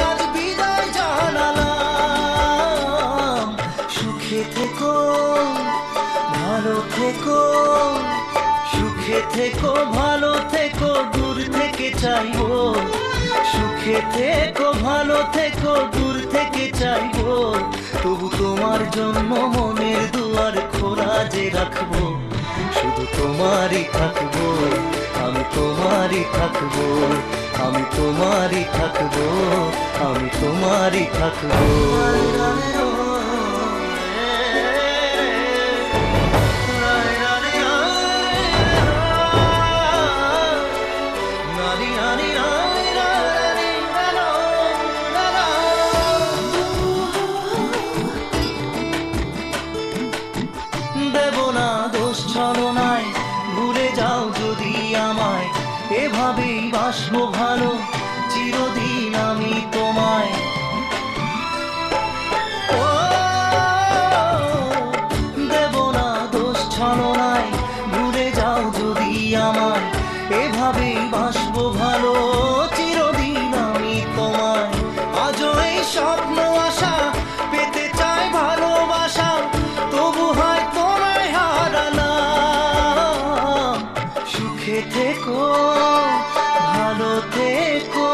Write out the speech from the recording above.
আজ বিদায় জানালাম। সুখে থেকো, ভালো থেকো, সুখে থেকো, ভালো থেকো, দূর থেকে চাইবো। সুখে থেকো, ভালো থেকো, দূর থেকে চাইবো। তবু তোমার জন্য মনের দুয়ার খোলা যে রাখবো। শুধু তোমারই থাকবো, আমি তোমারই থাকবো, আমি তোমারই থাকবো, আমি তোমারই থাকবো। দেব না দোষ ছলনায়, ভুলে যাও যদি আমায়। এভাবেই বাসবো ভালো চিরদিন আমি তোমায়। ও দেব না দোষ ছলনায়, ভুলে যাও যদি আমায়। এভাবেই বাসবো ভালো চিরদিন আমি তোমায়। আজও এই স্বপ্ন আশা পেতে চাই ভালোবাসা, তবু হয় তোমায় হারালাম। সুখে থেকো, ভালো থেকো।